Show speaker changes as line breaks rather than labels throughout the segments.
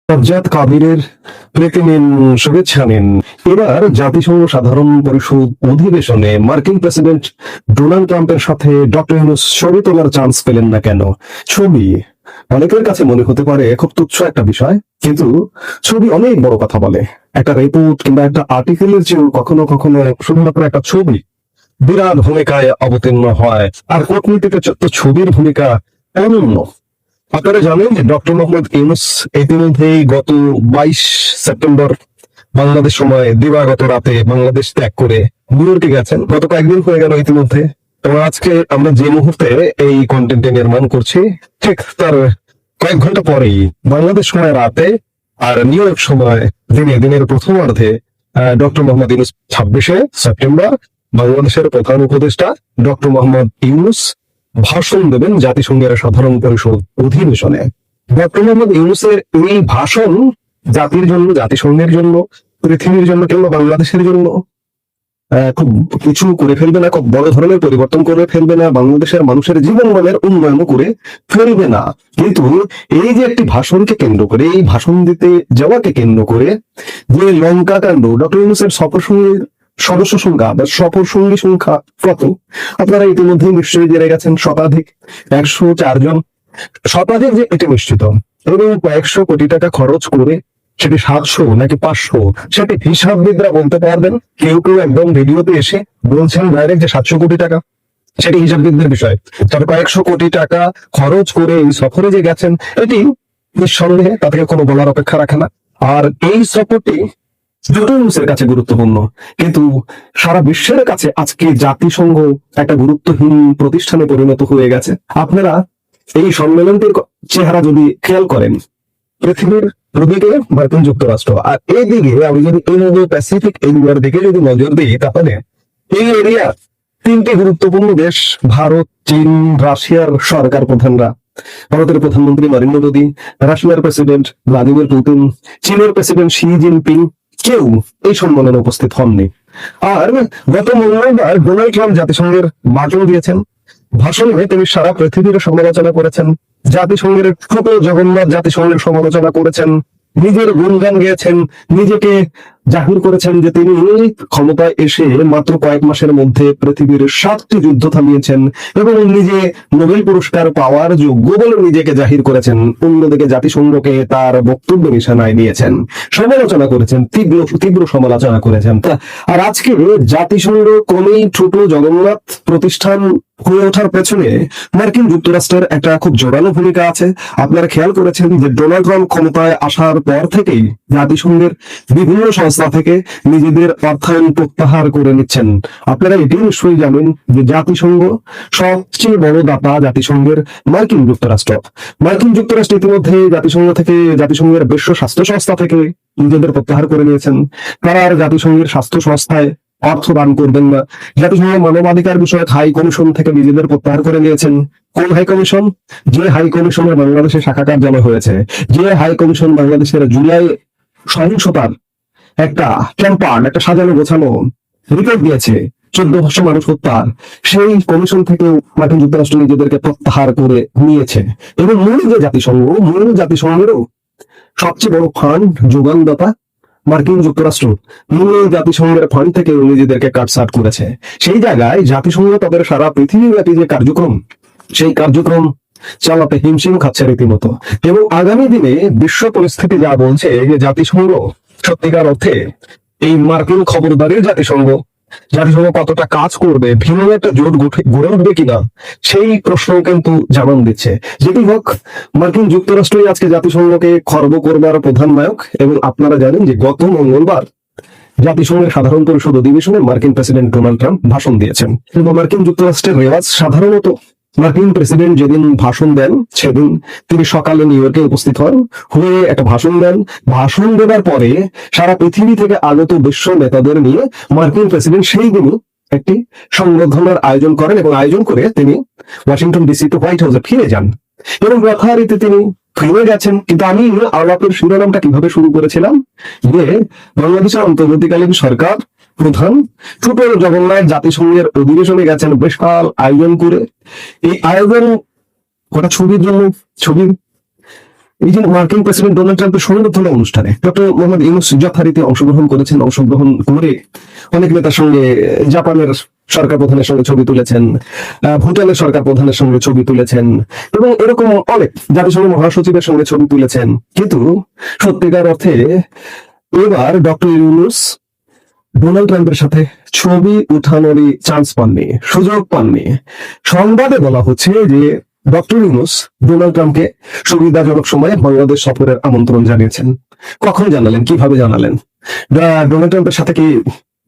সাজ্জাদ কাদিরের প্রীতি নিন, শুভেচ্ছা নিন। এবার জাতিসংঘ সাধারণ পরিষদ অধিবেশনে মার্কিন প্রেসিডেন্ট ডোনাল্ড ট্রাম্পের সাথে ডক্টর ইউনূস ছবি তোলার চান্স পেলেন না কেন? ছবি অনেকের কাছে মনে হতে পারে খুব তুচ্ছ একটা বিষয়, কিন্তু ছবি অনেক বড় কথা বলে। একটা রিপোর্ট কিংবা একটা আর্টিকেলের চেয়েও কখনো কখনো শুধুমাত্র একটা ছবি বিরাট ভূমিকায় অবতীর্ণ হয়। আর কূটনীতিতে তো ছবির ভূমিকা অনন্য। আপনারা জানেন যে ডক্টর মোহাম্মদ ইউনূস ইতিমধ্যেই গত 22 সেপ্টেম্বর বাংলাদেশ সময় দিবাগত রাতে বাংলাদেশ ত্যাগ করে নিউ ইয়র্কে গেছেন। গত কয়েকদিন হয়ে গেল ইতিমধ্যে। এবং আজকে আমরা যে মুহূর্তে এই কন্টেন্টে নির্মাণ করছি, ঠিক তার কয়েক ঘন্টা পরেই বাংলাদেশ সময় রাতে আর নিউ ইয়র্ক সময় দিনের প্রথমার্ধে ডক্টর মোহাম্মদ ইউনূস 26শে সেপ্টেম্বর বাংলাদেশের প্রধান উপদেষ্টা ডক্টর মোহাম্মদ ইউনূস ভাষণ দেবেন জাতিসংঘের সাধারণ পরিষদ অধিবেশনে। ডক্টর মোহাম্মদ ইউনূসের এই ভাষণ জাতির জন্য, জাতিসংঘের জন্য, পৃথিবীর জন্য কিংবা বাংলাদেশের জন্য খুব কিছু করে ফেলবে না, খুব বড় ধরনের পরিবর্তন করে ফেলবে না, বাংলাদেশের মানুষের জীবনমানের উন্নয়ন করে ফেলবে না। কিন্তু এই যে একটি ভাষণকে কেন্দ্র করে, এই ভাষণ দিতে যাওয়াকে কেন্দ্র করে যে লঙ্কা কাণ্ড, ডক্টর ইউনূসের সফরসঙ্গীর সদস্য সংখ্যা বা সফর সঙ্গী সংখ্যা কত আপনারা ইতিমধ্যেই নিশ্চয়ই জেনে গেছেন। শতাধিক, 104 জন। শতাধিক যে এটি নিশ্চিত। এবং কয়েকশো কোটি টাকা খরচ করে সেটি 700 নাকি 500 সেটি হিসাববিদরা বলতে পারবেন। কেউ কেউ একদম ভিডিওতে এসে বলছেন ডাইরেক্ট যে 700 কোটি টাকা, সেটি হিসাববিদদের বিষয়। তবে কয়েকশো কোটি টাকা খরচ করে এই সফরে যে গেছেন, এটি নিঃসন্দেহে তাদেরকে কোনো বলার অপেক্ষা রাখে না। আর এই সফরটি ডক্টর কাছে গুরুত্বপূর্ণ, কিন্তু সারা বিশ্বের কাছে আজকে জাতিসংঘ একটা গুরুত্বহীন প্রতিষ্ঠানে পরিণত হয়ে গেছে। আপনারা এই সম্মেলনটির চেহারা যদি খেয়াল করেন, পৃথিবীর দুদিকে মার্কিন যুক্তরাষ্ট্র, আর এইদিকে আমি যদি ইন্দো প্যাসিফিক এরিয়ার দিকে যদি নজর দিই, তাহলে এই এরিয়া তিনটি গুরুত্বপূর্ণ দেশ: ভারত, চীন, রাশিয়ার সরকার প্রধানরা, ভারতের প্রধানমন্ত্রী নরেন্দ্র মোদী, রাশিয়ার প্রেসিডেন্ট ভ্লাদিমির পুতিন, চীনের প্রেসিডেন্ট শি জিনপিং কেউ এই সম্মেলনে উপস্থিত হননি। আর গত মঙ্গলবার ডোনাল্ড ট্রাম্প জাতিসংঘের ভাষণ দিয়েছেন। ভাষণে তিনি সারা পৃথিবীর সমালোচনা করেছেন, জাতিসংঘের ছোট জগন্নাথ জাতিসংঘের সমালোচনা করেছেন, নিজের গুণগান গেয়েছেন, নিজেকে জাহির করেছেন যে তিনি ক্ষমতায় এসে মাত্র কয়েক মাসের মধ্যে পৃথিবীর 7টি যুদ্ধ থামিয়েছেন এবং নিজে নোবেল পুরস্কার পাওয়ার যোগ্য বলে নিজেকে জাহির করেছেন। অন্যদিকে জাতিসংঘকে তার বক্তব্য নিশানায় নিয়েছেন, সমালোচনা করেছেন, তীব্র সমালোচনা করেছেন। আর আজকে জাতিসংঘ ক্রমেই ছোট জগন্নাথ প্রতিষ্ঠান হয়ে ওঠার পেছনে মার্কিন যুক্তরাষ্ট্রের একটা খুব জোরালো ভূমিকা আছে। আপনারা খেয়াল করেছেন যে ডোনাল্ড ট্রাম্প ক্ষমতায় আসার পর থেকেই জাতিসংঘের বিভিন্ন সংস্থা থেকে নিজেদের অর্থায়ন প্রত্যাহার করে নিচ্ছেন। আপনারা এটি নিশ্চয়ই জানেন যে জাতিসংঘ সবচেয়ে বড় দাতা জাতিসংঘের মার্কিন যুক্তরাষ্ট্র। মার্কিন যুক্তরাষ্ট্র ইতিমধ্যে জাতিসংঘের বিশ্ব স্বাস্থ্য সংস্থা থেকে নিজেদের প্রত্যাহার করে নিয়েছেন। তারা আর জাতিসংঘের স্বাস্থ্য সংস্থায় অর্থ দান করবেন না। জাতিসংঘ মানবাধিকার বিষয়ক হাই কমিশন থেকে নিজেদের প্রত্যাহার করে নিয়েছেন। কোন হাই কমিশন? যে হাই কমিশনের বাংলাদেশে শাখা কার্যালয় হয়েছে, যে হাই কমিশন বাংলাদেশের জুলাই সহিংসতার একটা একটা সাজানো গোছানো রিপোর্ট দিয়েছে, 1400 মানুষ হত্যার, সেই কমিশন থেকে মার্কিন যুক্তরাষ্ট্র নিজেদেরকে প্রত্যাহার করে নিয়েছে। এবং মূল জাতিসংঘেরও সবচেয়ে বড় ফান্ড যোগানদাতা মার্কিন যুক্তরাষ্ট্র, মূল জাতিসংঘের ফান্ড থেকে নিজেদেরকে কাটছাট করেছে। সেই জায়গায় জাতিসংঘ তাদের সারা পৃথিবীব্যাপী যে কার্যক্রম, সেই কার্যক্রম চালাতে হিমশিম খাচ্ছে রীতিমতো। এবং আগামী দিনে বিশ্ব পরিস্থিতি যা বলছে যে জাতিসংঘ সত্যিকার অর্থে এই মার্কিন খবরদারির জাতিসংঘ কতটা কাজ করবে, ভিন্ন একটা জোট গড়ে উঠবে কিনা, সেই প্রশ্ন কিন্তু জানান দিচ্ছে। যেটি হোক, মার্কিন যুক্তরাষ্ট্রই আজকে জাতিসংঘকে খর্ব করবার প্রধান নায়ক। এবং আপনারা জানেন যে গত মঙ্গলবার জাতিসংঘের সাধারণ পরিষদ অধিবেশনে মার্কিন প্রেসিডেন্ট ডোনাল্ড ট্রাম্প ভাষণ দিয়েছেন। কিন্তু মার্কিন যুক্তরাষ্ট্রের রেওয়াজ সাধারণত মার্কিন প্রেসিডেন্ট যেদিন ভাষণ দেন, সেদিন তিনি সকালে নিউ ইয়র্কে উপস্থিত হয়ে একটা ভাষণ দেন। ভাষণ দেওয়ার পরে সারা পৃথিবী থেকে আগত বিশ্ব নেতাদের নিয়ে মার্কিন প্রেসিডেন্ট সেই দিনই একটি সংবর্ধনার আয়োজন করেন এবং আয়োজন করে তিনি ওয়াশিংটন ডিসি টু হোয়াইট হাউসে ফিরে যান। এবং যথারীতি তিনি ফিরে গেছেন। কিন্তু আমি আলাপের শিরোনামটা কিভাবে শুরু করেছিলাম যে বাংলাদেশের অন্তর্বর্তীকালীন সরকার প্রধান ছোট জগন্নাথ জাতিসংঘের অধিবেশনে গেছেন বিশাল আয়োজন করে। এই আয়োজন ওটা ছবির জন্য, ছবি এই যে মার্কিন প্রেসিডেন্ট ডোনাল্ড ট্রাম্পের সংবর্ধনা অনুষ্ঠানে ডক্টর মোহাম্মদ ইউনূস যথারীতি অংশগ্রহণ করেছেন। অংশগ্রহণ করে অনেক নেতার সঙ্গে জাপানের সরকার প্রধানের সঙ্গে ছবি তুলেছেন, ভুটানের সরকার প্রধানের সঙ্গে ছবি তুলেছেন এবং এরকম অনেক জাতিসংঘ মহাসচিবের সঙ্গে ছবি তুলেছেন। কিন্তু সত্যিকার অর্থে এবার ডক্টর ইউনূস ডোনাল্ড ট্রাম্পের সাথে ছবি উঠানোরই চান্স পাননি, সুযোগ পাননি। সংবাদে বলা হচ্ছে যে ডক্টর ইউনূস ডোনাল্ড ট্রাম্পকে সুবিধাজনক সময়ে বাংলাদেশ সফরের আমন্ত্রণ জানিয়েছেন। কখন জানালেন, কিভাবে জানালেন? ডোনাল্ড ট্রাম্পের সাথে কি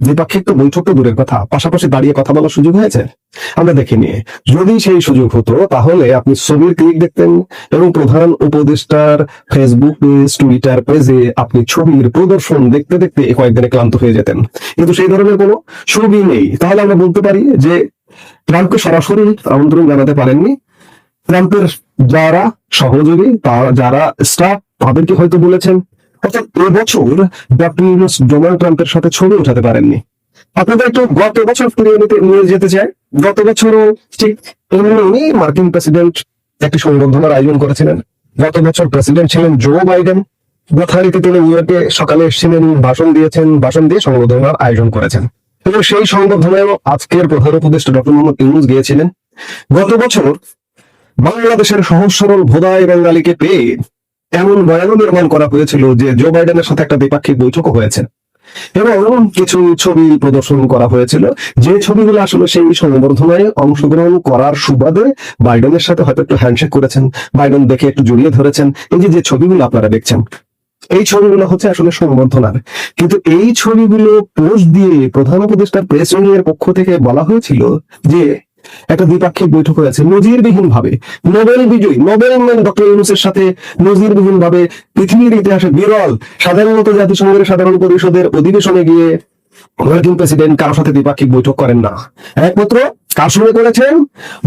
দ্বিপাক্ষিক তো বৈঠক তো দূরের কথা, পাশাপাশি দাঁড়িয়ে কথা বলার সুযোগ হয়েছে? আমরা দেখিনি। যদি সেই সুযোগ হতো তাহলে আপনি ছবির ক্লিক দেখতেন এবং প্রধান উপদেষ্টার ফেসবুক পেজ, টুইটার পেজে আপনি ছবির প্রদর্শন দেখতে দেখতে কয়েকদিনে ক্লান্ত হয়ে যেতেন। কিন্তু সেই ধরনের কোনো ছবি নেই। তাহলে আমরা বলতে পারি যে ট্রাম্পকে সরাসরি আমন্ত্রণ জানাতে পারেননি। ট্রাম্পের যারা সহযোগী, যারা স্টাফ, তাদেরকে হয়তো বলেছেন। অর্থাৎ এবছর ডক্টর ইউনূস ডোনাল্ড ট্রাম্পের সাথে ছবি উঠাতে পারেননি। আপনাদের একটু গত বছর ফিরিয়ে নিয়ে যেতে চাই। গত বছরও ঠিক এমনি মার্কিন প্রেসিডেন্ট একটি সংবর্ধনার আয়োজন করেছিলেন। গত বছর প্রেসিডেন্ট ছিলেন জো বাইডেন। যথারীতি তিনি নিউ ইয়র্কে সকালে এসেছিলেন, ভাষণ দিয়েছেন, ভাষণ দিয়ে সংবর্ধনার আয়োজন করেছেন এবং সেই সংবর্ধনায় আজকের প্রধান উপদেষ্টা ডক্টর মোহাম্মদ ইউনূস গিয়েছিলেন। গত বছর বাংলাদেশের সহজ সরল ভোদাই বাঙালিকে পেয়ে এমন বয়ানও নির্মাণ করা হয়েছিল যে জো বাইডেনের সাথে একটা দ্বিপাক্ষিক বৈঠকও হয়েছে এবং কিছু ছবি প্রদর্শন করা হয়েছিল, যে ছবিগুলো আসলে সেই সংবর্ধনায় অংশগ্রহণ করার সুবাদে বাইডেনের সাথে হয়তো একটু হ্যান্ডশেক করেছেন, বাইডেন দেখে একটু জড়িয়ে ধরেছেন। এই যে ছবিগুলো আপনারা দেখছেন, এই ছবিগুলো হচ্ছে আসলে সংবর্ধনার। কিন্তু এই ছবিগুলো পোস্ট দিয়ে প্রধান উপদেষ্টার প্রেস উইংয়ের পক্ষ থেকে বলা হয়েছিল যে একটা দ্বিপাক্ষিক বৈঠক হয়েছে নজিরবিহীন ভাবে। নোবেল বিজয়ী, নোবেল ম্যান ডক্টর ইউনূসের সাথে নজিরবিহীন ভাবে, পৃথিবীর ইতিহাসে বিরল। সাধারণত জাতিসংঘের সাধারণ পরিষদের অধিবেশনে গিয়ে মার্কিন প্রেসিডেন্ট কারোর সাথে দ্বিপাক্ষিক বৈঠক করেন না। একমাত্র কার সঙ্গে করেছেন?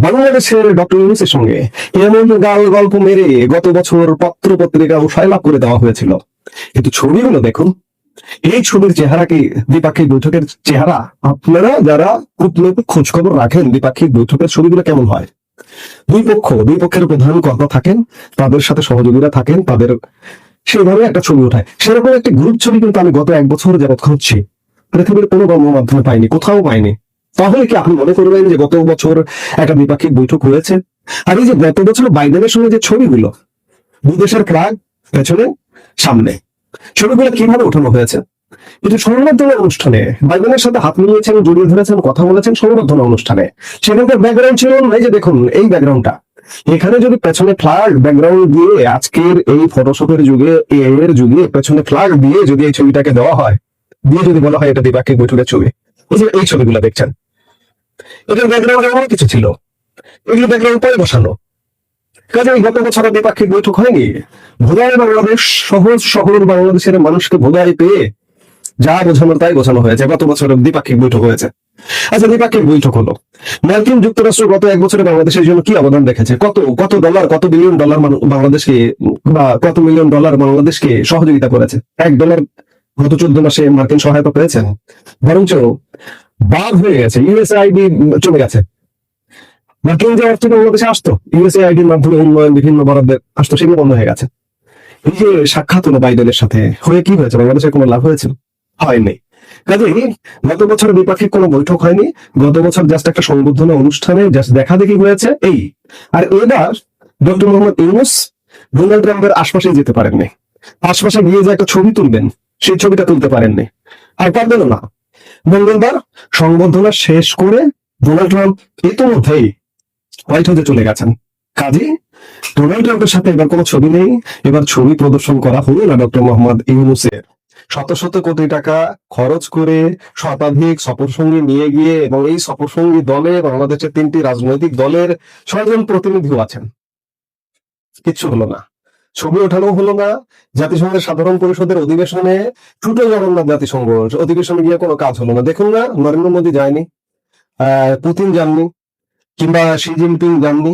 বাংলাদেশের ডক্টর ইউনূসের সঙ্গে। এমন গাল গল্প মেরে গত বছর পত্র পত্রিকা উৎসাহ করে দেওয়া হয়েছিল। কিন্তু ছবিগুলো দেখুন, এই ছবির চেহারা কি দ্বিপাক্ষিক বৈঠকের চেহারা? আপনারা যারা কূটনৈতিক খোঁজ খবর রাখেন, দ্বিপাক্ষিক বৈঠকের ছবিগুলো কেমন হয়? দুই পক্ষের প্রধান কর্তা থাকেন, তাদের সাথে সহযোগীরা থাকেন, তাদের সেইভাবে একটা ছবি ওঠায়। সেরকম একটি গ্রুপ ছবি কিন্তু আমি গত 1 বছর যাবৎ খুঁজছি, পৃথিবীর কোনো গণমাধ্যমে পাইনি, কোথাও পাইনি। তাহলে কি আপনি মনে করবেন যে গত বছর একটা দ্বিপাক্ষিক বৈঠক হয়েছে? আর এই যে গত বছর বাইডেনের সঙ্গে যে ছবিগুলো, দুই দেশের ফ্ল্যাগ পেছনে সামনে, ছবিগুলো কিভাবে ওঠানো হয়েছে? কিন্তু সংবর্ধনা অনুষ্ঠানে বাইডেনের সাথে হাত মিলিয়েছেন, জড়িয়ে ধরেছেন, কথা বলেছেন সংবর্ধনা অনুষ্ঠানে। সেখানকার ব্যাকগ্রাউন্ড ছিল এই যে দেখুন এই ব্যাকগ্রাউন্ডটা। এখানে যদি পেছনে ফ্ল্যাগ ব্যাকগ্রাউন্ড দিয়ে আজকের এই ফটোশপের যুগে, এর যুগে পেছনে ফ্ল্যাগ দিয়ে যদি এই ছবিটাকে দেওয়া হয়, দিয়ে যদি বলা হয় এটা দ্বিপাক্ষিক বৈঠকের ছবি, এই যে এই ছবিগুলো দেখছেন, এটার ব্যাকগ্রাউন্ড এমন কিছু ছিল, এগুলো ব্যাকগ্রাউন্ড পরে বসানো। কাজে গত বছর দ্বিপাক্ষিক বৈঠক হয়নি। ভোদায় বাংলাদেশ, সহজ শহর বাংলাদেশের মানুষকে ভোদায় পেয়ে যা বোঝানোর তাই বোঝানো হয়েছে। গত বছর দ্বিপাক্ষিক বৈঠক হয়েছে। আচ্ছা, দ্বিপাক্ষিক বৈঠক হলো। মার্কিন যুক্তরাষ্ট্র গত 1 বছরে বাংলাদেশের জন্য কি অবদান রেখেছে? কত ডলার, কত বিলিয়ন ডলার বাংলাদেশকে, বা কত মিলিয়ন ডলার বাংলাদেশকে সহযোগিতা করেছে? $1 গত 14 মাসে মার্কিন সহায়তা পেয়েছেন। বরঞ্চ বাদ হয়ে গেছে, ইউএসএআইডি চলে গেছে। মার্কিন যে অর্থ বাংলাদেশে আসতো ইউএসএআইডির মাধ্যমে, উন্নয়ন বিভিন্ন বরাদ্দের আসতো, সেগুলো বন্ধ হয়ে গেছে। এই যে সাক্ষাৎ হলো বাইডেনের সাথে, হয়ে কি হয়েছে? বাংলাদেশের কোনো লাভ হয়েছে? হয়নি। কাজেই গত বছর দ্বিপাক্ষিক কোনো বৈঠক হয়নি। গত বছর জাস্ট একটা সংবর্ধনা অনুষ্ঠানে জাস্ট দেখা দেখি হয়েছে এই। আর এবার ডক্টর মোহাম্মদ ইউনূস ডোনাল্ড ট্রাম্পের আশপাশে যেতে পারেননি। আশপাশে গিয়ে যে একটা ছবি তুলবেন, সেই ছবিটা তুলতে পারেননি, আর পারবেন না। মঙ্গলবার সংবর্ধনা শেষ করে ডোনাল্ড ট্রাম্প ইতিমধ্যেই হোয়াইট হাউসে চলে গেছেন। কাজে ডোনাল্ড ট্রাম্পের সাথে এবার কোনো ছবি নেই। এবার ছবি প্রদর্শন করা হলো না ডক্টর মোহাম্মদ ইউনূসের। শত শত কোটি টাকা খরচ করে শতাধিক সফরসঙ্গী নিয়ে গিয়ে, এবং এই সফরসঙ্গী দলে বাংলাদেশের 3টি রাজনৈতিক দলের 6 জন প্রতিনিধিও আছেন। কিচ্ছু হলো না, ছবি ওঠানো হলো না। জাতিসংঘের সাধারণ পরিষদের অধিবেশনে, ছুটে জগন্নাথ জাতিসংঘ অধিবেশনে গিয়ে কোনো কাজ হলো না। দেখুন না, নরেন্দ্র মোদী যায়নি, পুতিন যাননি, কিংবা শি জিনপিং যাননি।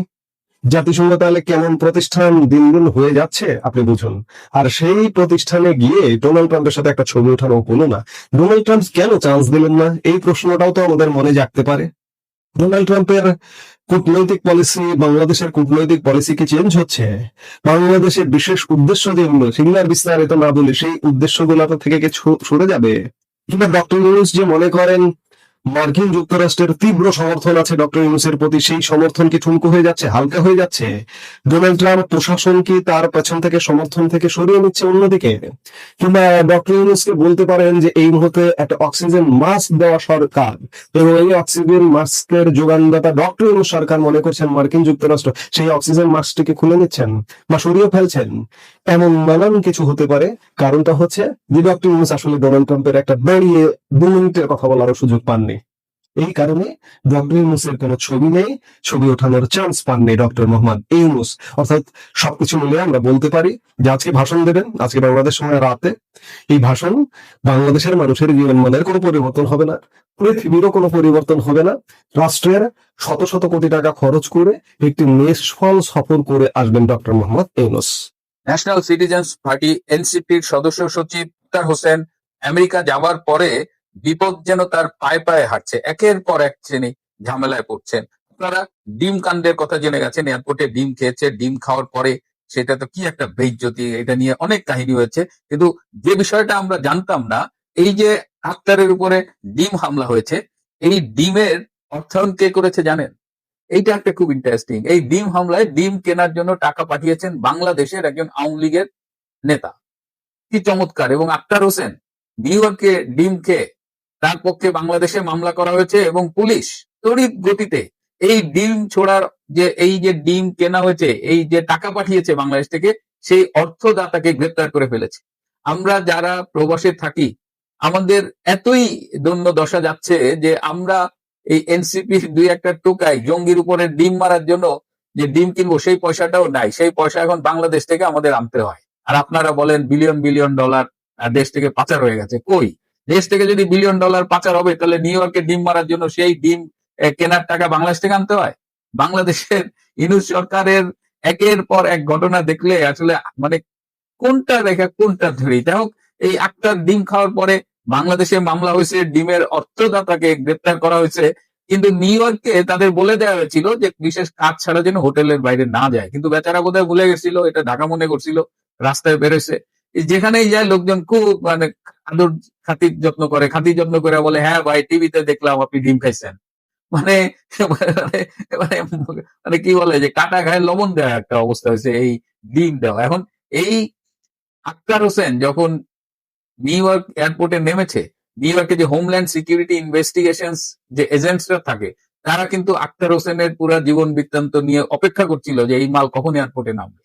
জাতিসংঘ তাহলে কেমন প্রতিষ্ঠান দিন দিন হয়ে যাচ্ছে আপনি বুঝুন। আর সেই প্রতিষ্ঠানে গিয়ে ডোনাল্ড ট্রাম্পের সাথে একটা ছবি ওঠানো হলো না। ডোনাল্ড ট্রাম্প কেন চান্স দিলেন না? এই প্রশ্নটাও তো আমাদের মনে জাগতে পারে। ডোনাল্ড ট্রাম্পের কূটনৈতিক পলিসি, বাংলাদেশের কূটনৈতিক পলিসি কি চেঞ্জ হচ্ছে? বাংলাদেশের বিশেষ উদ্দেশ্য যেগুলো, সেগুলো আর বিস্তারিত না বলে সেই উদ্দেশ্যগুলো থেকে কি সরে যাবে? কিংবা ডক্টর ইউনূস যে মনে করেন মার্কিন যুক্তরাষ্ট্রের তীব্র সমর্থন আছে ডক্টর ইউনূসের প্রতি, সেই সমর্থন কি ঠুনকো হয়ে যাচ্ছে, হালকা হয়ে যাচ্ছে? ডোনাল্ড ট্রাম্প প্রশাসন কি তার পেছন থেকে সমর্থন থেকে সরিয়ে নিচ্ছে অন্যদিকে? কিংবা ডক্টর ইউনূসকে বলতে পারেন যে এই মুহূর্তে একটা অক্সিজেন মাস্ক দেওয়া সরকার, এবং এই অক্সিজেন মাস্কের যোগানদাতা ডক্টর ইউনূস সরকার মনে করছেন মার্কিন যুক্তরাষ্ট্র সেই অক্সিজেন মাস্কটিকে খুলে নিচ্ছেন বা সরিয়ে ফেলছেন, এমন নানান কিছু হতে পারে। কারণটা হচ্ছে যে ডক্টর ইউনূস আসলে ডোনাল্ড ট্রাম্পের একটা দাঁড়িয়ে 2 মিনিটের কথা বলারও সুযোগ পাননি। এই কারণে ডক্টর ইউনূসের কোনো ছবি নেই, ছবি ওঠানোর চান্স পাননি ডক্টর মোহাম্মদ ইউনূস। অর্থাৎ সবকিছু মিলিয়ে আমরা বলতে পারি যে আজকে ভাষণ দেবেন, আজকে বাংলাদেশ সময় রাতে। এই ভাষণ বাংলাদেশের মানুষের জীবনমানের কোনো পরিবর্তন হবে না, পৃথিবীরও কোনো পরিবর্তন হবে না। রাষ্ট্রের শত শত কোটি টাকা খরচ করে একটি নিষ্ফল সফর করে আসবেন doctor Mohammad Yunus.
National citizens party এনসিপির সদস্য সচিব মুক্তার হোসেন আমেরিকা যাওয়ার পরে বিপদ যেন তার পায়ে পায়ে হাঁটছে, একের পর এক শ্রেণী ঝামেলায় পড়ছেন। আপনারা ডিম কাণ্ডের কথা জেনে গেছেন, এয়ারপোর্টে ডিম খেয়েছে, ডিম খাওয়ার পরে সেটা তো কি একটা বেইজ্জতি, এটা নিয়ে অনেক কাহিনী হয়েছে। কিন্তু যে বিষয়টা আমরা জানতাম না, এই যে আক্তারের উপরে ডিম হামলা হয়েছে, এই ডিমের অর্থায়ন কে করেছে জানেন? এইটা একটা খুব ইন্টারেস্টিং। এই ডিম হামলায় ডিম কেনার জন্য টাকা পাঠিয়েছেন বাংলাদেশের একজন আওয়ামী লীগের নেতা। কি চমৎকার! এবং আক্তার হোসেন নিউ ইয়র্কে ডিম খেয়ে তার পক্ষে বাংলাদেশে মামলা করা হয়েছে এবং পুলিশ তড়িৎ গতিতে এই ডিম ছোড়ার এই যে ডিম কেনা হয়েছে, এই যে টাকা পাঠিয়েছে বাংলাদেশ থেকে, সেই অর্থদাতাকে গ্রেপ্তার করে ফেলেছে। আমরা যারা প্রবাসে থাকি আমাদের এতই দৈন্য দশা যাচ্ছে যে আমরা এই এনসিপির দুই একটা টোকায় জঙ্গির উপরে ডিম মারার জন্য যে ডিম কিনবো সেই পয়সাটাও নাই, সেই পয়সা এখন বাংলাদেশ থেকে আমাদের আনতে হয়। আর আপনারা বলেন বিলিয়ন বিলিয়ন ডলার দেশ থেকে পাচার হয়ে গেছে। কই, দেশ থেকে যদি বিলিয়ন ডলার পাচার হবে তাহলে নিউ ইয়র্কে ডিম মারার জন্য সেই ডিম কেনার টাকা বাংলাদেশ থেকে আনতে হয়? বাংলাদেশের ইউনূস সরকারের একের পর এক ঘটনা দেখলে আসলে মানে কোনটা রেখা কোনটা ধরি। যাই হোক, এই আক্তার ডিম খাওয়ার পরে বাংলাদেশে মামলা হয়েছে, ডিমের অর্থদাতাকে গ্রেপ্তার করা হয়েছে, কিন্তু নিউ ইয়র্কে তাদের বলে দেওয়া হয়েছিল যে বিশেষ কাজ ছাড়া যেন হোটেলের বাইরে না যায়। কিন্তু বেচারা বোধহয় ভুলে গেছিল, এটা ঢাকা মনে করছিল, রাস্তায় বেরোছে। যেখানেই যায় লোকজন খুব মানে আদর খাতির যত্ন করে বলে, হ্যাঁ ভাই টিভিতে দেখলাম আপনি ডিম খাইছেন। মানে মানে মানে মানে কি বলে যে কাটা ঘায়ে লবণ দেওয়া একটা অবস্থা হয়েছে এই ডিম দেওয়া। এখন এই আক্তার হোসেন যখন নিউ ইয়র্ক এয়ারপোর্টে নেমেছে, নিউ ইয়র্কে যে হোমল্যান্ড সিকিউরিটি ইনভেস্টিগেশন যে এজেন্টসরা থাকে, তারা কিন্তু আক্তার হোসেনের পুরা জীবন বৃত্তান্ত নিয়ে অপেক্ষা করছিল যে এই মাল কখন এয়ারপোর্টে নামবে।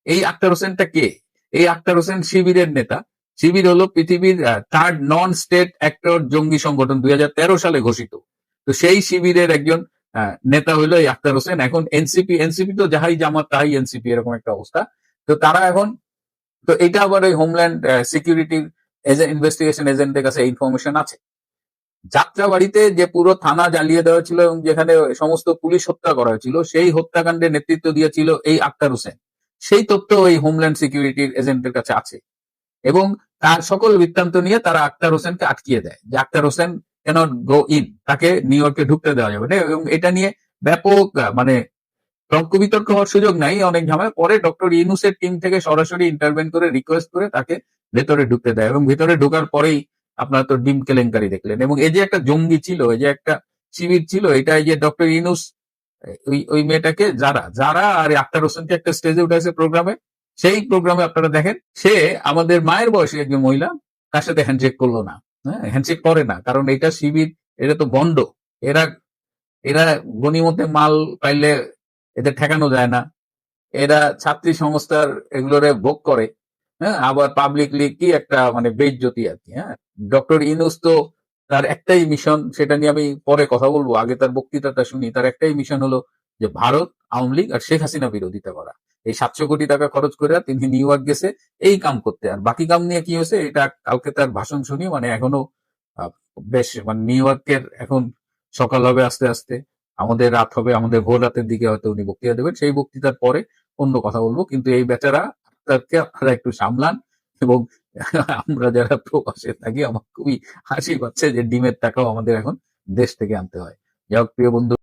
এই আক্তার হোসেনটা কে? এই আক্তার হোসেন শিবিরের নেতা। শিবির হলো পৃথিবীর থার্ড নন স্টেট অ্যাক্টর জঙ্গি সংগঠন, 2013 সালে ঘোষিত। তো সেই শিবিরের একজন নেতা হলো এই আক্তার হোসেন। এখন এনসিপি তো যাহাই জামাত তাহাই এনসিপি, এরকম একটা অবস্থা। তো তারা এখন, তো এটা আবার ওই হোমল্যান্ড সিকিউরিটির ইনভেস্টিগেশন এজেন্টের কাছে ইনফরমেশন আছে। যাত্রাবাড়িতে যে পুরো থানা জ্বালিয়ে দেওয়া ছিল এবং যেখানে সমস্ত পুলিশ হত্যা করা হয়েছিল, সেই হত্যাকাণ্ডে নেতৃত্ব দিয়েছিল এই আক্তার হোসেন। সেই তথ্য ওই হোমল্যান্ড সিকিউরিটির এজেন্টের কাছে আছে এবং তার সকল বৃত্তান্ত নিয়ে তারা আক্তার হোসেনকে আটকিয়ে দেয় যে Akhtar Hossain cannot go in, তাকে নিউ ইয়র্কে ঢুকতে দেওয়া যাবে না। এবং এটা নিয়ে ব্যাপক মানে তর্ক বিতর্ক হওয়ার সুযোগ নাই, অনেক ঝামেলা। পরে ডক্টর ইউনূসের টিম থেকে সরাসরি ইন্টারভেন করে রিকোয়েস্ট করে তাকে ভেতরে ঢুকতে দেয় এবং ভেতরে ঢোকার পরেই আপনার তো ডিম কেলেঙ্কারি দেখলেন। এবং এই যে একটা জঙ্গি ছিল, এই যে একটা শিবির ছিল, এটা এই যে ডক্টর ইউনূস ওই মেয়েটাকে যারা আর আক্তার হোসেনকে একটা স্টেজে উঠেছে প্রোগ্রামে, সেই প্রোগ্রামে আপনারা দেখেন সে আমাদের মায়ের বয়সী একজন মহিলা, তার সাথে হ্যান্ডশেক করলো না। হ্যাঁ, হ্যান্ডশেক করে না, কারণ এটা শিবির, এটা তো গন্ড। এরা এরা গণিমতে মাল পাইলে এদের ঠেকানো যায় না। এরা ছাত্রী সংস্থার এগুলোরে ভোগ করে। হ্যাঁ, আবার পাবলিকলি কি একটা মানে বেইজ্জতি আর কি। হ্যাঁ, ডক্টর ইউনূস তো তার একটাই মিশন, সেটা নিয়ে আমি পরে কথা বলবো, আগে তার বক্তৃতাটা শুনি। তার একটাই মিশন হলো যে ভারত, আওয়ামী লীগ আর শেখ হাসিনা বিরোধিতা করা। এই 700 কোটি টাকা খরচ করে তিনি নিউ ইয়র্ক গেছে এই কাম করতে। আর বাকি কাম নিয়ে কি হয়েছে এটা কালকে তার ভাষণ শুনি, মানে এখনো বেশ মানে নিউ ইয়র্কের এখন সকাল হবে আস্তে আস্তে, আমাদের রাত হবে, আমাদের ভোর রাতের দিকে হয়তো উনি বক্তৃতা দেবেন। সেই বক্তৃতার পরে অন্য কথা বলবো। কিন্তু এই বেচারা তাকে আপনারা একটু সামলান। এবং আমরা যারা প্রবাসে থাকি আমার খুবই হাসি পাচ্ছে যে ডিমের টাকাও আমাদের এখন দেশ থেকে আনতে হয়। যাই হোক প্রিয় বন্ধু,